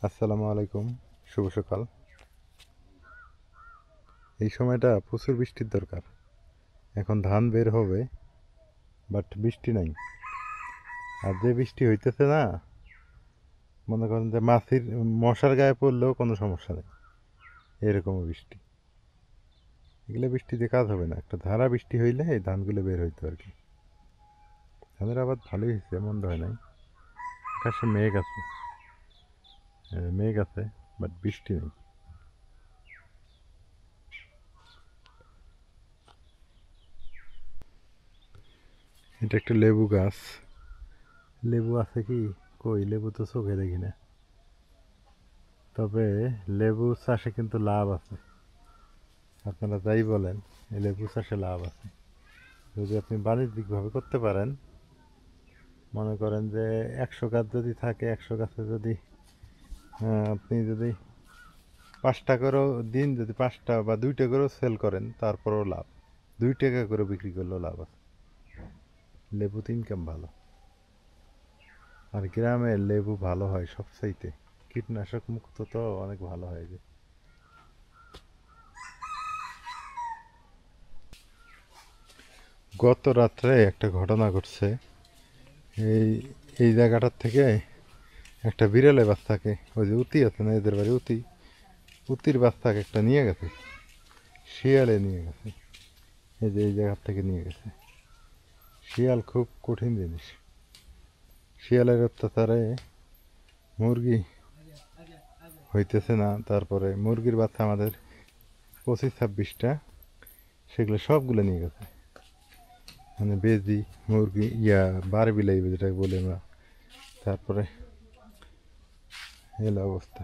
আসসালামু আলাইকুম, শুভ সকাল। এই সময়টা প্রচুর বৃষ্টির দরকার। এখন ধান বের হবে, বাট বৃষ্টি নাই। আর যে বৃষ্টি হইতেছে না, মনে করেন যে মাছির মশার গায়ে পড়লেও কোনো সমস্যা নেই, এরকম বৃষ্টি। এগুলো বৃষ্টিতে কাজ হবে না, একটা ধারা বৃষ্টি হইলে এই ধানগুলো বের হইতো আর কি। ধানের আবাদ ভালোই হয়েছে, মন্দ হয় নাই। আকাশে মেঘ আছে, বাট বৃষ্টি নেই। এটা একটা লেবু গাছ। লেবু আছে কি? কই, লেবু তো চোখে দেখি না। তবে লেবু চাষে কিন্তু লাভ আছে। আপনারা যাই বলেন, এই লেবু চাষে লাভ আছে যদি আপনি বাণিজ্যিকভাবে করতে পারেন। মনে করেন যে 100 গাছ যদি থাকে, 100 গাছে যদি আপনি যদি 5টা করেও দিন, যদি 5টা বা 2টা করেও সেল করেন, তারপরেও লাভ। 2 টাকা করে বিক্রি করলেও লাভ আছে। লেবুতে ইনকাম ভালো। আর গ্রামে লেবু ভালো হয় সবচাইতে, কীটনাশক মুক্ত তো অনেক ভালো হয় যে। গত রাত্রে একটা ঘটনা ঘটছে। এই এই জায়গাটার থেকে একটা বিড়ালের বাচ্চাকে, ওই যে উতি আছে না এদের বাড়ি, উতির বাচ্চাকে একটা নিয়ে গেছে, শিয়ালে নিয়ে গেছে। এই যে এই জায়গার থেকে নিয়ে গেছে। শিয়াল খুব কঠিন জিনিস। শিয়ালের অত্যাচারে মুরগি হইতেছে না। তারপরে মুরগির বাচ্চা আমাদের 25-26টা, সেগুলো সবগুলো নিয়ে গেছে। মানে বেজি মুরগি, বার বিলাই যেটাকে বলি আমরা। তারপরে এলো অবস্থা।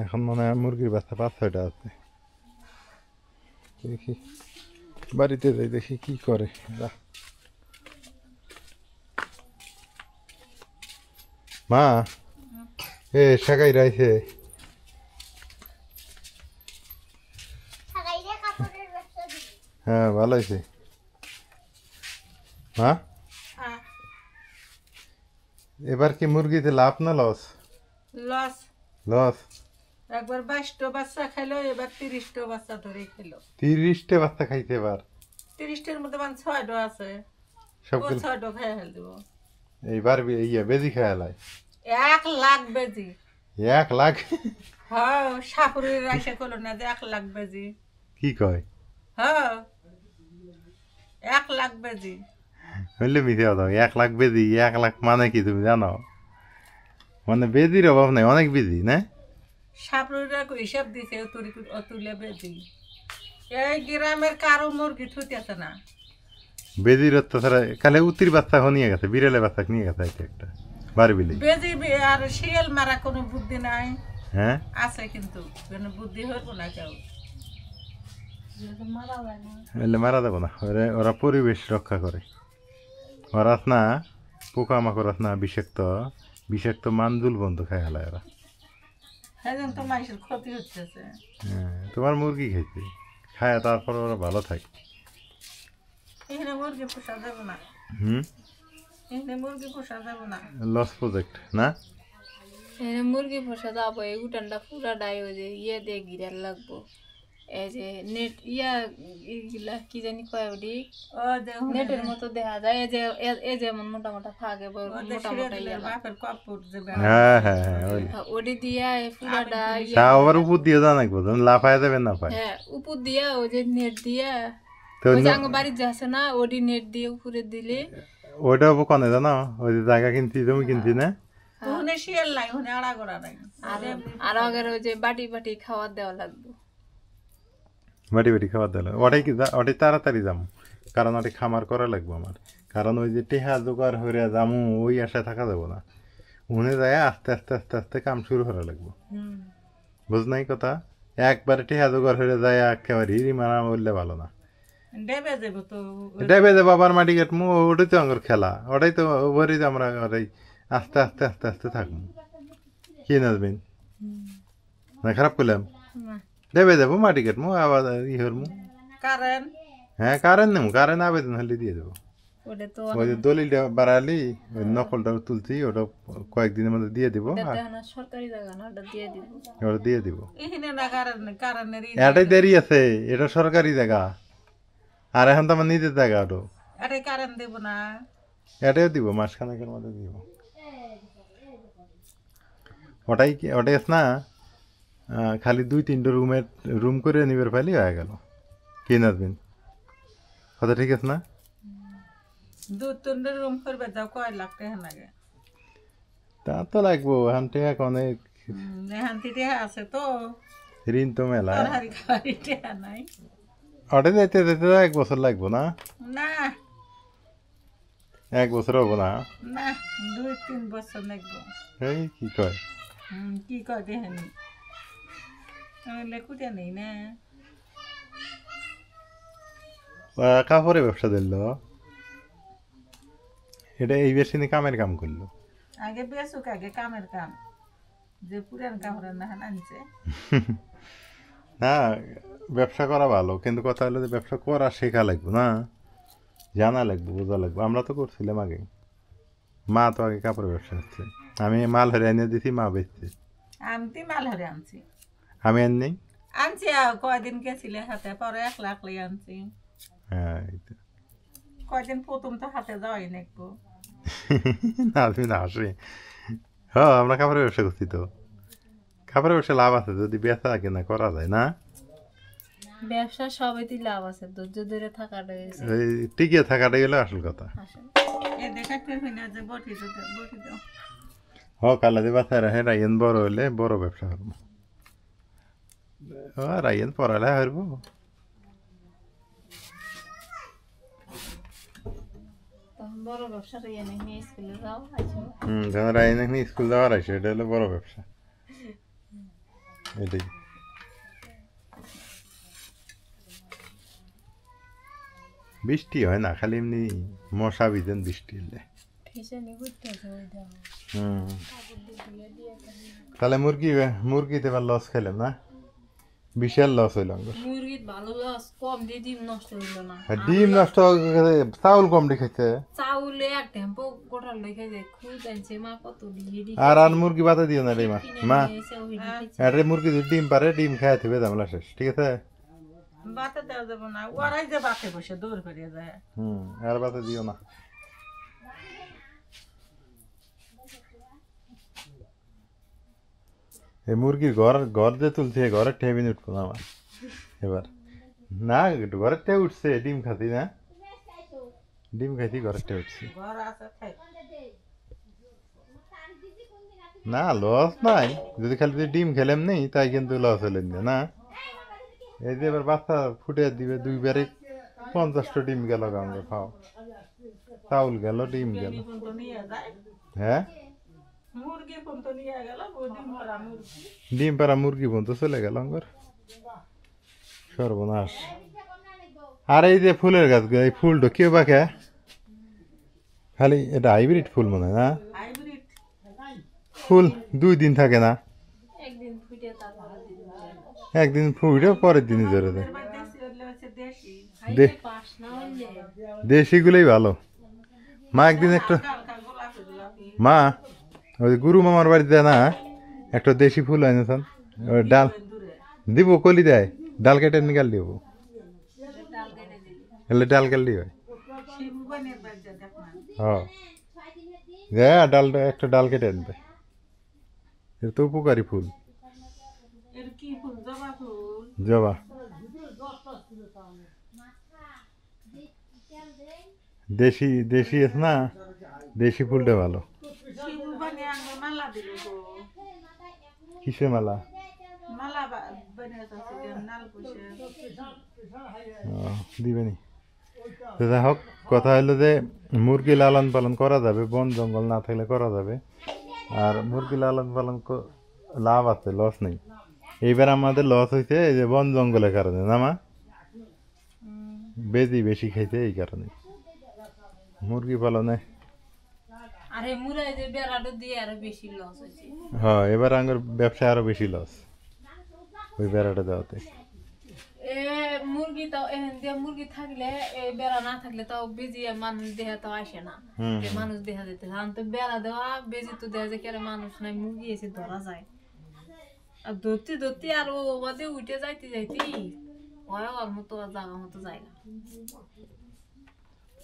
এখন মনে হয় মুরগির বাচ্চা 5-6টা আছে। দেখি, বাড়িতে যাই দেখি কি করে। মা, শাকাই রাইছে। হ্যাঁ, ভালো হয়েছে। মা, এবার কি মুরগিতে লাভ না লস? লস। লস। একবার 22টা বাচ্চা খেলো, এবার 30টা বাচ্চা ধরে খেলো। 30টা বাচ্চা খাইছে এবার? 30টার মধ্যে মানে 6টা আছে, ও সবগুলো 6টা খেয়ে ফেল দিব। এইবার বেজি খেয়ালায় 1 লাখ বেজি। 1 লাখ? হ্যাঁ, সাপুরের রাইসে করলো না যে 1 লাখ বেজি। কি কয়? হ্যাঁ, 1 লাখ বেজি। হইলে মিথ্যা কথা। 1 লাখ বেজি? 1 লাখ মানে কি তুমি জানো? মানে বেজির অভাব নাই, অনেক বেজি না? সাপুরেরা হিসাব দিছে অতুলে বেজি। এই গ্রামের কারো মুরগি থুইতেছে না। বেজির অত্যাচারে কালে উতির বাচ্চা নিয়ে গেছে, বিড়ালের বাচ্চা নিয়ে গেছে। একটা বার বিলি। বেজি আর শিয়াল মারা কোনো বুদ্ধি নাই। হ্যাঁ, আছে কিন্তু কোনো বুদ্ধি হইব না কেউ। এলে মারা যাবো না। ওরা পরিবেশ রক্ষা করে। ওরা না পোকামাকড় না বিষাক্ত, বিষাক্ত মানজুল বন্ধ খায় হেলায় ওরা। হ্যাঁ, তো মানুষের ক্ষতি হচ্ছে। হ্যাঁ, তোমার মুরগি খাইছে, খায় তারপর ওরা ভালো থাকে। এখানে মুরগি পোষা যাবে না। হুম, এখানে মুরগি পোষা যাবে না। লস প্রজেক্ট না? এখানে মুরগি পোষা যাবো, এই উঠানটা পুরাটাই ওই যে দিয়ে ঘিরার লাগবো। এই যে নেট ইগুলা কি জানি কয় ওটি, নেটের মতো দেখা যায়। এই যে এমন মোটা মোটা ফাঁক, মোটা মোটা হ্যাঁ হ্যাঁ হ্যাঁ, ওই ওটি দিয়া পুরাটা তা আবার উপর দিয়ে জানা লাগবো, লাফায় যাবে না পায়। হ্যাঁ, উপর দিয়া ওই যে নেট দিয়া, তো ওই যে আঙ্গ বাড়ির যে আছে না, ওটি নেট দিয়ে উপরে দিলে ওইটা কনে জানো, ওই যে জায়গা কিনছি, জমি কিনছি না, শিয়াল নাই, আড়া করা নাই। আর আগের ওই যে বাটি বাটি খাবার দেওয়া লাগবে। বাটি বাটি খাবার দিলে ওটাই তাড়াতাড়ি যাবো, কারণ ওটি খামার করা লাগবো আমার। কারণ ওই যে টেহা জোগাড় হয়ে যাবো, ওই আশায় থাকা যাবো না। উনে যায় আস্তে আস্তে আস্তে আস্তে কাম শুরু করা লাগবো। বুঝ নাই কথা? একবারে টেহা জোগাড় হয়ে যায় একেবারে হিরি মারা বললে ভালো না। ডেবে যাবো আবার মাটি কাটমু, ওটাই তো আমার খেলা। ওটাই তো ওভারই তো আমরা ওটাই আস্তে আস্তে আস্তে আস্তে থাকবো। কি নাচবেন না? খারাপ করলাম? দেবে যাবো, মাটি কাটমু, আবার ই হরমু। কারেন্ট? হ্যাঁ, কারেন্ট নেবো, কারেন্ট আবেদন হলে দিয়ে দেবো। ওটা তো ওই যে দলিলটা বাড়ালি ওই নকলটা তুলছি ওটা কয়েকদিনের মধ্যে দিয়ে দিব ওটা দেখো না সরকারি জায়গা না ওটা দিয়ে দিব ওটা দিয়ে দিব এখানে না কারণেরই এটাই দেরি আছে এটা সরকারি জায়গা আর এখন তো আমার নিজের জায়গা ওটা আরে কারণ দেব না এটাও দিব মাসখানেকের মধ্যে দিব ওটাই আছে না খালি 2-3টা রুম করে নিবার পাইলে হয়ে গেল কি নাজবিন কথা ঠিক আছে না 2-3 রুম করবে যাও কয় লাখ টাকা লাগে তা তো লাগবো এখন টাকা অনেক এখান থেকে আছে তো ঋণ তো মেলা হারি খাওয়ারি টাকা নাই ওটা যাইতে যাইতে 1 বছর লাগবো না না 1 বছর হবো না না 2-3 বছর লাগবে এই কি কয় কি কয় দেখেন লেখুটা নেই না কাপড়ে ব্যবসা দিল এটা এই বেশি কামের কাম করলো আগে বেসুক আগে কামের কাম যে পুরান কামরা না আনছে না ব্যবসা করা ভালো কিন্তু কথা হলো যে ব্যবসা করা শেখা লাগবে না জানা লাগবে বোঝা লাগবে আমরা তো করছিলাম আগে মা তো আগে কাপড়ের ব্যবসা করছে আমি মাল হরে এনে দিছি মা বেচছে আনতে মাল হরে আনছি আমি আনি আনছি কয়দিন গেছিলে হাতে পরে 1 লাখ লই আনছি হ্যাঁ কয়দিন প্রথম তো হাতে যাওয়াই নাকবো না তুমি না আসে হ্যাঁ আমরা কাপড়ের ব্যবসা করছি তো কাপড়ের ব্যবসা লাভ আছে যদি বেচা কেনা করা যায় না ব্যবসা সবেতেই লাভ আছে ধৈর্য ধরে থাকাটা এই টিকে থাকাটাই হলো আসল কথা এ দেখাতে হই না যে বটি দাও কালা যে বাচ্চা রাখে রাইন বড় হলে বড় ব্যবসা করবো রাইন পড়ালে হারবো তখন বড় ব্যবসাটা এনে নিয়ে স্কুলে যাও আসো যখন রাইন এখানে স্কুল যাওয়ার আছে এটা হলো বড় ব্যবসা এটাই বৃষ্টি হয় না খালি এমনি মশা বিদেন বৃষ্টি হলে তাহলে মুরগিতে এবার লস খাইলাম না বিশাল লস হইল মুরগির ভালো লস কম দিয়ে ডিম নষ্ট হইল না ডিম নষ্ট চাউল কম দেখাইছে চাউলে এক টেম্পো গোটা লইখা যায় খুদ আনছে মা কত দিয়ে আর মুরগি বাতা দিও না রে মা আরে মুরগি যদি ডিম পারে ডিম খায় থাকবে ঝামেলা শেষ ঠিক আছে বাতা দেওয়া যাবে না ওরাই যে বাতে বসে দৌড় করে যায় আর বাতা দিও না এই মুরগির ঘর যে তুলছে ঘরের টেবিল উঠবো না আমার এবার না ঘরের টে উঠছে ডিম খাতি না ডিম খাইছি ঘরের টে উঠছে না লস নাই যদি খালি ডিম খেলাম নেই তাই কিন্তু লস হলেন না এই যে এবার বাচ্চা ফুটে দিবে 2বারে 50টা ডিম গেল গাঙ্গে খাও চাউল গেল ডিম গেল হ্যাঁ ডিম পাড়া মুরগি বন্ধ চলে গেল আঙ্গর সর্বনাশ আর এই যে ফুলের গাছ এই ফুলটা কেউ বাকে খালি এটা হাইব্রিড ফুল মনে হয় না ফুল 2 দিন থাকে না একদিন ফুটে পরের দিনই ধরে দেয় দেশিগুলোই ভালো মা একদিন একটা মা ওই গুরু মামার বাড়িতে না একটা দেশি ফুল এনেছেন ওই ডাল দিব কলি দেয় ডাল কেটে নিকাল দিব এলে ডাল কেটে হয় হ্যাঁ ডালটা একটা ডাল কেটে আনবে এটা তো উপকারী ফুল জবা দেশি আছে না দেশি ফুলটা ভালো কিসে মালা দিবেনি যাই হোক কথা হলো যে মুরগি লালন পালন করা যাবে বন জঙ্গল না থাকলে করা যাবে আর মুরগি লালন পালন লাভ আছে লস নেই এইবার আমাদের লস হয়েছে এই যে বন জঙ্গলের কারণে না মা বেজি বেশি খাইছে এই কারণে মুরগি পালনে হ্যাঁ এবার আমার ব্যবসায় আরো বেশি লস ওই বেড়াটা দেওয়াতে মুরগি তাও এখান দিয়ে মুরগি থাকলে এই বেড়া না থাকলে তাও বেজি মানুষ দেহা তো আসে না যে মানুষ দেখা যেতে কারণ তো বেড়া দেওয়া বেজি তো দেখা যায় কেন মানুষ নাই মুরগি এসে ধরা যায় আর ধরতে ধরতে আর ও বাদে উঠে যাইতে যাইতে হয় ওর মতো আর জায়গা মতো যায় না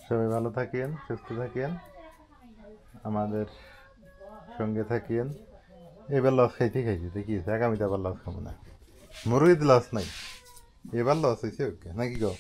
সবাই ভালো থাকেন সুস্থ থাকেন আমাদের সঙ্গে থাকেন এবার লস খাইতে খাইছি দেখি আগামীতে আবার লস খাবো না মুরগিতে লস নাই এবার লস হয়েছে ওকে নাকি গো